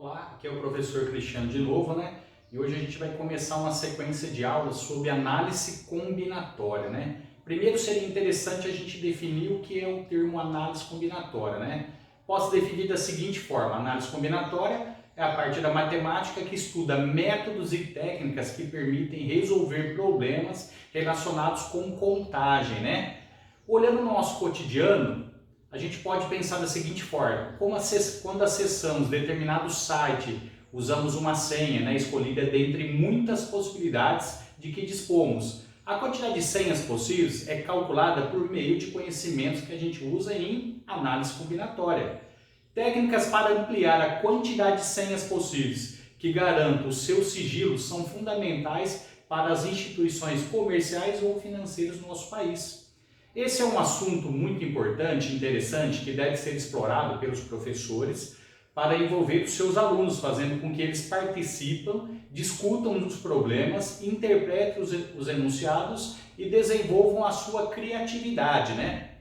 Olá, aqui é o professor Cristiano de novo, né? E hoje a gente vai começar uma sequência de aulas sobre análise combinatória, né? Primeiro seria interessante a gente definir o que é o termo análise combinatória, né? Posso definir da seguinte forma: análise combinatória é a parte da matemática que estuda métodos e técnicas que permitem resolver problemas relacionados com contagem, né? Olhando o nosso cotidiano, a gente pode pensar da seguinte forma: quando acessamos determinado site, usamos uma senha, né, escolhida dentre muitas possibilidades de que dispomos. A quantidade de senhas possíveis é calculada por meio de conhecimentos que a gente usa em análise combinatória. Técnicas para ampliar a quantidade de senhas possíveis que garantam o seu sigilo são fundamentais para as instituições comerciais ou financeiras do nosso país. Esse é um assunto muito importante e interessante que deve ser explorado pelos professores para envolver os seus alunos, fazendo com que eles participem, discutam os problemas, interpretem os enunciados e desenvolvam a sua criatividade, né?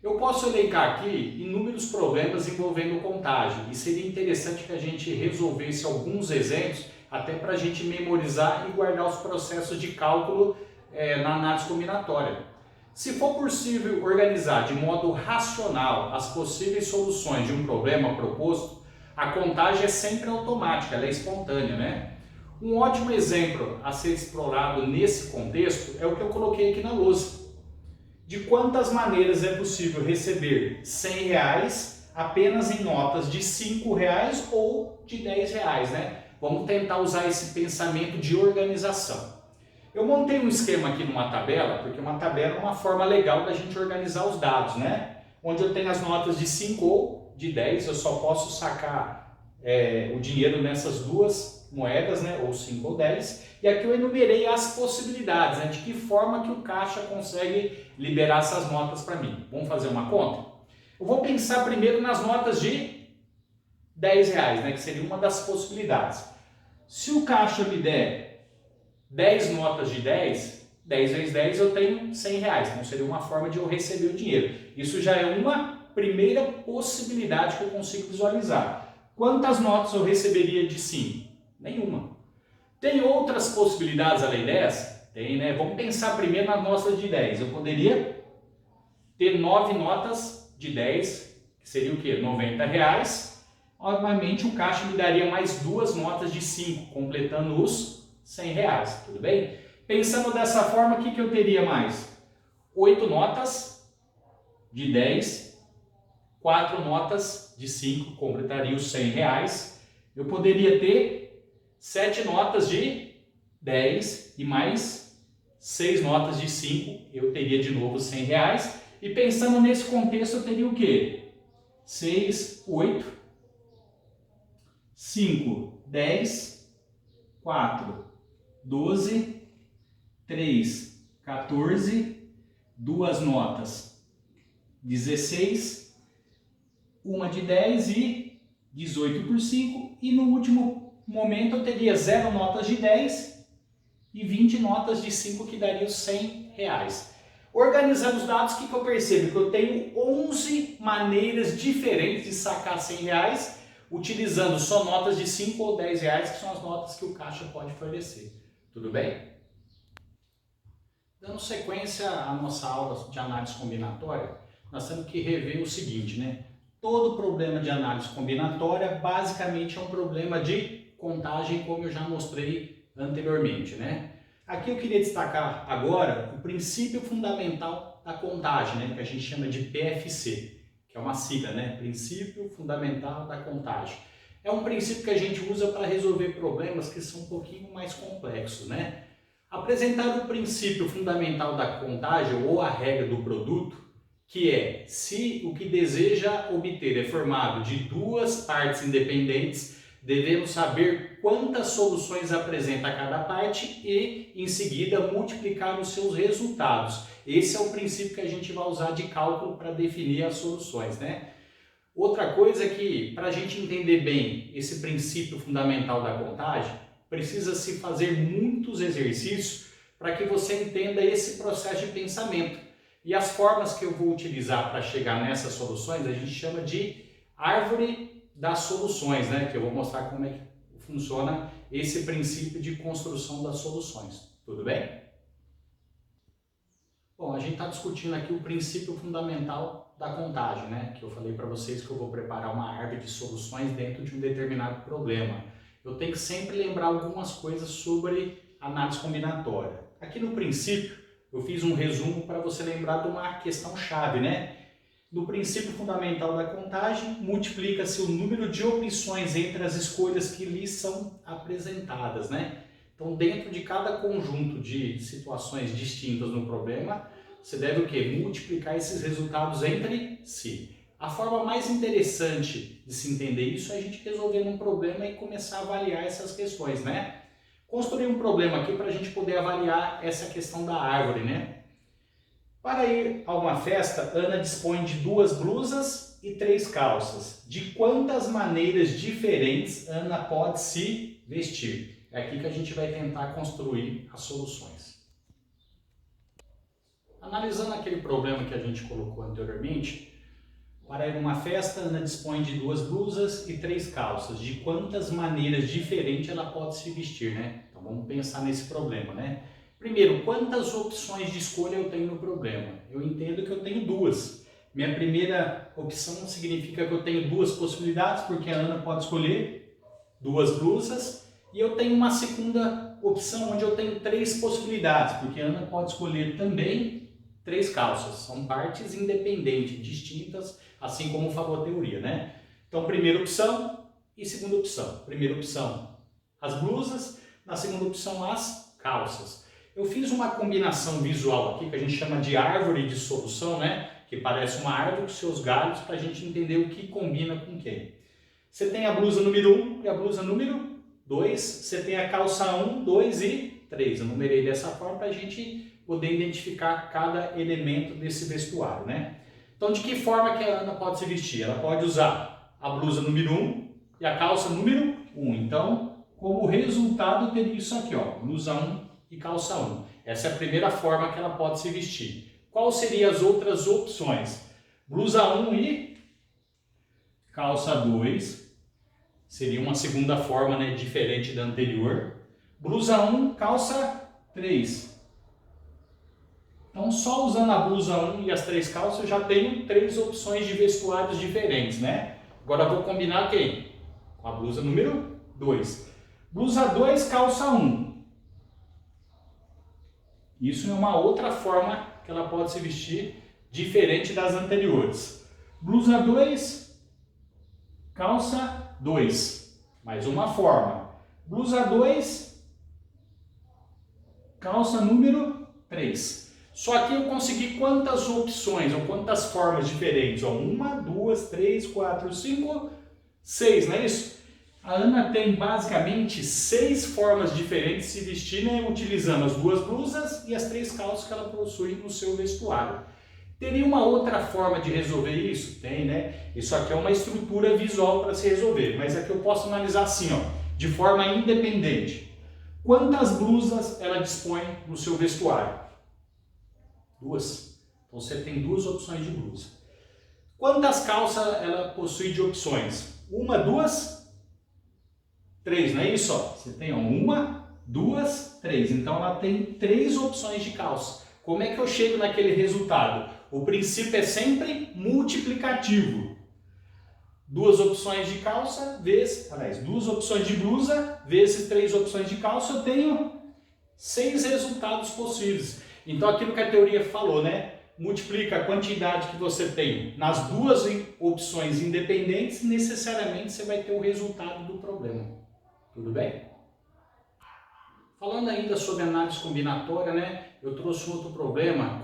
Eu posso elencar aqui inúmeros problemas envolvendo contagem e seria interessante que a gente resolvesse alguns exemplos até para a gente memorizar e guardar os processos de cálculo na análise combinatória. Se for possível organizar de modo racional as possíveis soluções de um problema proposto, a contagem é sempre automática, ela é espontânea, né? Um ótimo exemplo a ser explorado nesse contexto é o que eu coloquei aqui na lousa. De quantas maneiras é possível receber R$100 apenas em notas de R$5 ou de R$10, né? Vamos tentar usar esse pensamento de organização. Eu montei um esquema aqui numa tabela, porque uma tabela é uma forma legal da gente organizar os dados, né? Onde eu tenho as notas de 5 ou de 10, eu só posso sacar o dinheiro nessas duas moedas, né? Ou 5 ou 10. E aqui eu enumerei as possibilidades, né? De que forma que o caixa consegue liberar essas notas para mim. Vamos fazer uma conta? Eu vou pensar primeiro nas notas de R$10, né? Que seria uma das possibilidades. Se o caixa me der 10 notas de 10 vezes 10 eu tenho R$100, então seria uma forma de eu receber o dinheiro. Isso já é uma primeira possibilidade que eu consigo visualizar. Quantas notas eu receberia de 5? Nenhuma. Tem outras possibilidades além dessa? Tem, né? Vamos pensar primeiro nas notas de 10. Eu poderia ter 9 notas de 10, que seria o quê? R$90. Obviamente o caixa me daria mais 2 notas de 5, completando os R$100, tudo bem? Pensando dessa forma, o que eu teria mais? 8 notas de 10, 4 notas de 5, completaria os R$100. Eu poderia ter 7 notas de 10 e mais 6 notas de 5, eu teria de novo os R$100. E pensando nesse contexto, eu teria o quê? 6, 8, 5, 10, 4, 12, 3, 14, 2 notas, 16, uma de 10 e 18 por 5. E no último momento eu teria 0 notas de 10 e 20 notas de 5, que daria os R$100. Organizando os dados, o que eu percebo? Que eu tenho 11 maneiras diferentes de sacar R$100, utilizando só notas de 5 ou R$10, que são as notas que o caixa pode fornecer. Tudo bem? Dando sequência à nossa aula de análise combinatória, nós temos que rever o seguinte, né? Todo problema de análise combinatória basicamente é um problema de contagem, como eu já mostrei anteriormente, né? Aqui eu queria destacar agora o princípio fundamental da contagem, né? Que a gente chama de PFC, que é uma sigla, né? Princípio fundamental da contagem. É um princípio que a gente usa para resolver problemas que são um pouquinho mais complexos, né? Apresentar o princípio fundamental da contagem ou a regra do produto, que é: se o que deseja obter é formado de duas partes independentes, devemos saber quantas soluções apresenta cada parte e, em seguida, multiplicar os seus resultados. Esse é o princípio que a gente vai usar de cálculo para definir as soluções, né? Outra coisa é que, para a gente entender bem esse princípio fundamental da contagem, precisa se fazer muitos exercícios para que você entenda esse processo de pensamento. E as formas que eu vou utilizar para chegar nessas soluções a gente chama de árvore das soluções, né? Que eu vou mostrar como é que funciona esse princípio de construção das soluções. Tudo bem? Bom, a gente está discutindo aqui o princípio fundamental da contagem, né? Que eu falei para vocês que eu vou preparar uma árvore de soluções dentro de um determinado problema. Eu tenho que sempre lembrar algumas coisas sobre análise combinatória. Aqui no princípio, eu fiz um resumo para você lembrar de uma questão-chave, né? No princípio fundamental da contagem, multiplica-se o número de opções entre as escolhas que lhe são apresentadas, né? Então, dentro de cada conjunto de situações distintas no problema, você deve o quê? Multiplicar esses resultados entre si. A forma mais interessante de se entender isso é a gente resolver um problema e começar a avaliar essas questões, né? Construir um problema aqui para a gente poder avaliar essa questão da árvore, né? Para ir a uma festa, Ana dispõe de 2 blusas e 3 calças. De quantas maneiras diferentes Ana pode se vestir? É aqui que a gente vai tentar construir as soluções. Analisando aquele problema que a gente colocou anteriormente, para ir a uma festa, Ana dispõe de 2 blusas e 3 calças. De quantas maneiras diferentes ela pode se vestir, né? Então vamos pensar nesse problema, né? Primeiro, quantas opções de escolha eu tenho no problema? Eu entendo que eu tenho 2. Minha primeira opção significa que eu tenho 2 possibilidades, porque a Ana pode escolher 2 blusas. E eu tenho uma segunda opção onde eu tenho 3 possibilidades, porque a Ana pode escolher também 3 calças. São partes independentes, distintas, assim como falou a teoria, né? Então, primeira opção e segunda opção. Primeira opção, as blusas. Na segunda opção, as calças. Eu fiz uma combinação visual aqui, que a gente chama de árvore de solução, né? Que parece uma árvore com seus galhos, para a gente entender o que combina com quem. Você tem a blusa número 1 e a blusa número 2, você tem a calça 1, 2 e 3. Eu numerei dessa forma para a gente poder identificar cada elemento desse vestuário, né? Então, de que forma que a Ana pode se vestir? Ela pode usar a blusa número 1 e a calça número 1. Então, como resultado, teria isso aqui, ó, blusa 1 e calça 1. Essa é a primeira forma que ela pode se vestir. Qual seriam as outras opções? Blusa 1 e calça 2. Seria uma segunda forma, né, diferente da anterior. Blusa 1, calça 3. Então, só usando a blusa 1 e as 3 calças, eu já tenho 3 opções de vestuários diferentes, né? Agora eu vou combinar quem? Com a blusa número 2. Blusa 2, calça 1. Isso é uma outra forma que ela pode se vestir, diferente das anteriores. Blusa 2, calça 2, mais uma forma. Blusa 2, calça número 3. Só que eu consegui quantas opções, ou quantas formas diferentes? 1, 2, 3, 4, 5, 6, não é isso? A Ana tem basicamente 6 formas diferentes de se vestir, né, utilizando as 2 blusas e as 3 calças que ela possui no seu vestuário. Teria uma outra forma de resolver isso? Tem, né? Isso aqui é uma estrutura visual para se resolver, mas aqui eu posso analisar assim, ó, de forma independente. Quantas blusas ela dispõe no seu vestuário? 2. Então você tem 2 opções de blusa. Quantas calças ela possui de opções? 1, 2, 3, não é isso? Ó? Você tem 1, 2, 3. Então ela tem 3 opções de calça. Como é que eu chego naquele resultado? O princípio é sempre multiplicativo. 2 opções de calça vezes, aliás, 2 opções de blusa vezes 3 opções de calça, eu tenho 6 resultados possíveis. Então aquilo que a teoria falou, né? Multiplica a quantidade que você tem nas 2 opções independentes, necessariamente você vai ter o resultado do problema. Tudo bem? Falando ainda sobre análise combinatória, né, eu trouxe um outro problema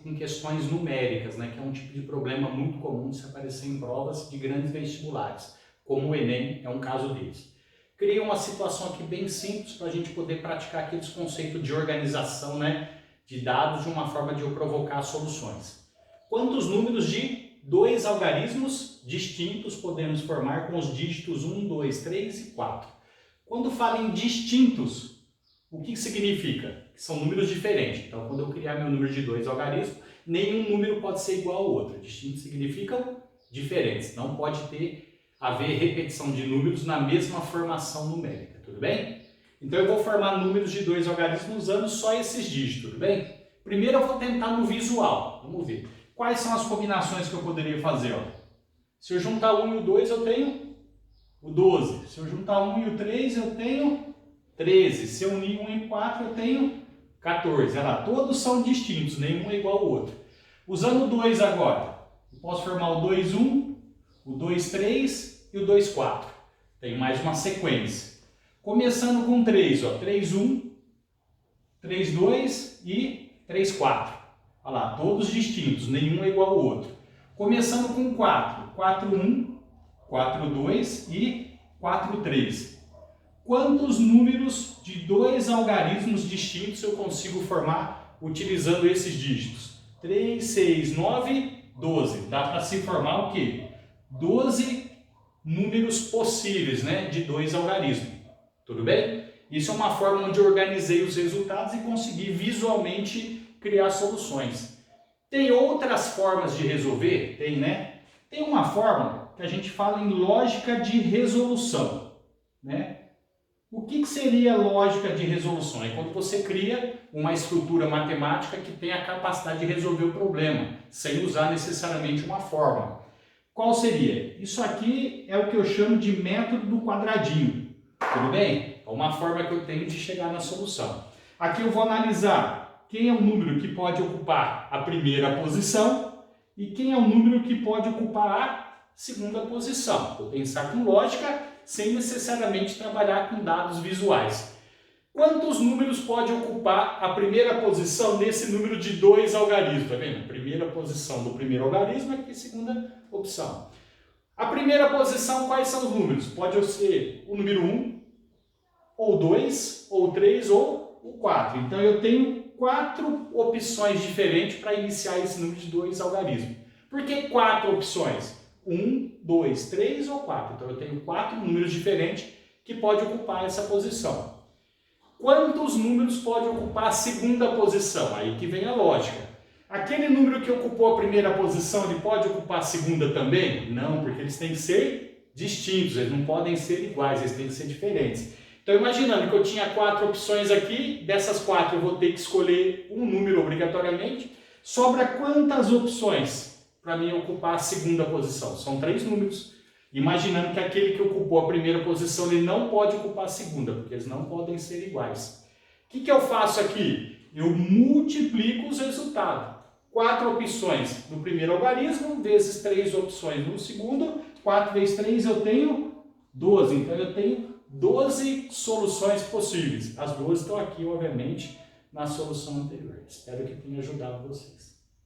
com questões numéricas, né, que é um tipo de problema muito comum de se aparecer em provas de grandes vestibulares, como o Enem é um caso deles. Criei uma situação aqui bem simples para a gente poder praticar aqueles conceitos de organização, né, de dados de uma forma de eu provocar soluções. Quantos números de 2 algarismos distintos podemos formar com os dígitos 1, 2, 3 e 4? Quando falo em distintos, o que significa? Que são números diferentes. Então, quando eu criar meu número de 2 algarismos, nenhum número pode ser igual ao outro. Distintos significam diferentes. Não pode ter haver repetição de números na mesma formação numérica, tudo bem? Então eu vou formar números de 2 algarismos usando só esses dígitos, tudo bem? Primeiro eu vou tentar no visual, vamos ver. Quais são as combinações que eu poderia fazer? Ó? Se eu juntar o 1 e o 2 eu tenho o 12. Se eu juntar o 1 e o 3 eu tenho 13. Se eu unir 1 e 4 eu tenho 14. Olha lá, todos são distintos, nenhum é igual ao outro. Usando o 2 agora, eu posso formar o 2, 1, o 2, 3 e o 2, 4. Tem mais uma sequência. Começando com 3, ó, 3, 1, 3, 2 e 3, 4. Olha lá, todos distintos, nenhum é igual ao outro. Começando com 4, 4, 1, 4, 2 e 4, 3. Quantos números de 2 algarismos distintos eu consigo formar utilizando esses dígitos? 3, 6, 9, 12. Dá para se formar o quê? 12 números possíveis, né, de 2 algarismos. Tudo bem? Isso é uma forma onde eu organizei os resultados e consegui visualmente criar soluções. Tem outras formas de resolver? Tem, né? Tem uma forma que a gente fala em lógica de resolução, né? O que seria lógica de resolução? É quando você cria uma estrutura matemática que tem a capacidade de resolver o problema, sem usar necessariamente uma fórmula. Qual seria? Isso aqui é o que eu chamo de método do quadradinho. Tudo bem? É uma forma que eu tenho de chegar na solução. Aqui eu vou analisar quem é o número que pode ocupar a primeira posição e quem é o número que pode ocupar a segunda posição. Vou pensar com lógica, sem necessariamente trabalhar com dados visuais. Quantos números pode ocupar a primeira posição nesse número de 2 algarismos? Tá vendo? Primeira posição do primeiro algarismo, aqui segunda opção. A primeira posição, quais são os números? Pode ser o número 1, ou 2, ou 3, ou o 4. Então eu tenho 4 opções diferentes para iniciar esse número de 2 algarismos. Por que 4 opções? 1, 2, 3 ou 4. Então eu tenho 4 números diferentes que podem ocupar essa posição. Quantos números pode ocupar a segunda posição? Aí que vem a lógica. Aquele número que ocupou a primeira posição, ele pode ocupar a segunda também? Não, porque eles têm que ser distintos, eles não podem ser iguais, eles têm que ser diferentes. Então, imaginando que eu tinha 4 opções aqui, dessas 4 eu vou ter que escolher um número obrigatoriamente. Sobra quantas opções para mim ocupar a segunda posição? São 3 números. Imaginando que aquele que ocupou a primeira posição, ele não pode ocupar a segunda, porque eles não podem ser iguais. O que eu faço aqui? Eu multiplico os resultados. 4 opções no primeiro algarismo, vezes 3 opções no segundo. 4 vezes 3 eu tenho 12. Então eu tenho 12 soluções possíveis. As 12 estão aqui, obviamente, na solução anterior. Espero que tenha ajudado vocês.